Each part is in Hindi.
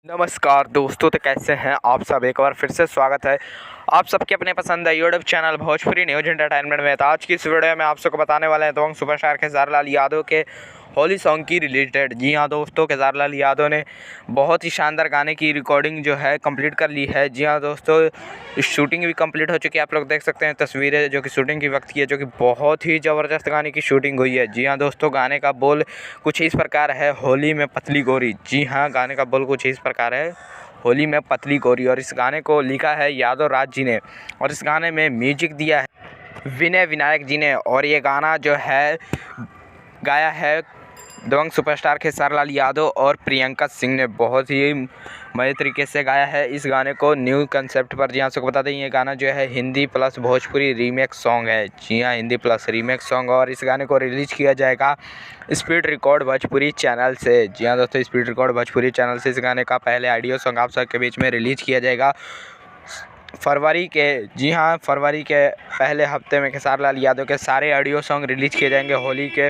नमस्कार दोस्तों, तो कैसे हैं आप सब। एक बार फिर से स्वागत है आप सबके अपने पसंद है YouTube channel Bhojpuri news entertainment में। तो आज की इस वीडियो में आप सबको बताने वाले हैं दबंग सुपरस्टार खेसारी लाल यादव के होली सॉन्ग की रिलीज डेट। जी हाँ दोस्तों, खेसारी लाल यादव ने बहुत ही शानदार गाने की रिकॉर्डिंग जो है कंप्लीट कर ली है। जी हाँ दोस्तों, शूटिंग भी कंप्लीट हो चुकी है। आप लोग देख सकते हैं तस्वीरें जो कि शूटिंग की वक्त की है, जो कि बहुत ही ज़बरदस्त गाने की शूटिंग हुई है। जी हाँ दोस्तों, गाने का बोल कुछ इस प्रकार है, होली में पतली गोरी। जी हाँ, गाने का बोल कुछ इस प्रकार है, होली में पतली गोरी। और इस गाने को लिखा है यादव राज जी ने, और इस गाने में म्यूजिक दिया है विनय विनायक जी ने। और ये गाना जो है गाया है दबंग सुपरस्टार खेसारी लाल यादव और प्रियंका सिंह ने। बहुत ही मज़े तरीके से गाया है इस गाने को न्यू कंसेप्ट पर। जी हाँ, सबको बता दें ये गाना जो है Hindi plus Bhojpuri remake song है। जी हाँ, हिंदी प्लस रीमेक सॉन्ग। और इस गाने को रिलीज किया जाएगा स्पीड रिकॉर्ड भोजपुरी चैनल से। जी हाँ दोस्तों, स्पीड रिकॉर्ड भोजपुरी चैनल से इस गाने का पहले ऑडियो सॉन्ग आप सबके बीच में रिलीज किया जाएगा फरवरी के। जी हाँ, फरवरी के पहले हफ्ते में खेसारी लाल यादव के सारे ऑडियो सॉन्ग रिलीज किए जाएंगे होली के,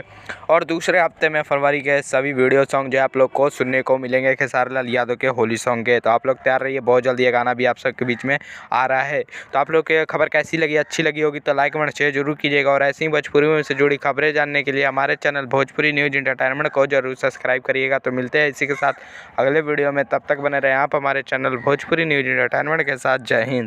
और दूसरे हफ्ते में फरवरी के सभी वीडियो सॉन्ग जो है आप लोग को सुनने को मिलेंगे खेसारी लाल यादव के होली सॉन्ग के। तो आप लोग तैयार रहिए, बहुत जल्दी ये गाना भी आप सबके बीच में आ रहा है। तो आप लोग के खबर कैसी लगी, अच्छी लगी होगी तो लाइक कमेंट शेयर जरूर कीजिएगा। और ऐसी ही भोजपुरी में से जुड़ी खबरें जानने के लिए हमारे चैनल भोजपुरी न्यूज इंटरटेनमेंट को जरूर सब्सक्राइब करिएगा। तो मिलते हैं इसी के साथ अगले वीडियो में, तब तक बने रहें आप हमारे चैनल भोजपुरी न्यूज इंटरटेनमेंट के साथ। जय हिंद।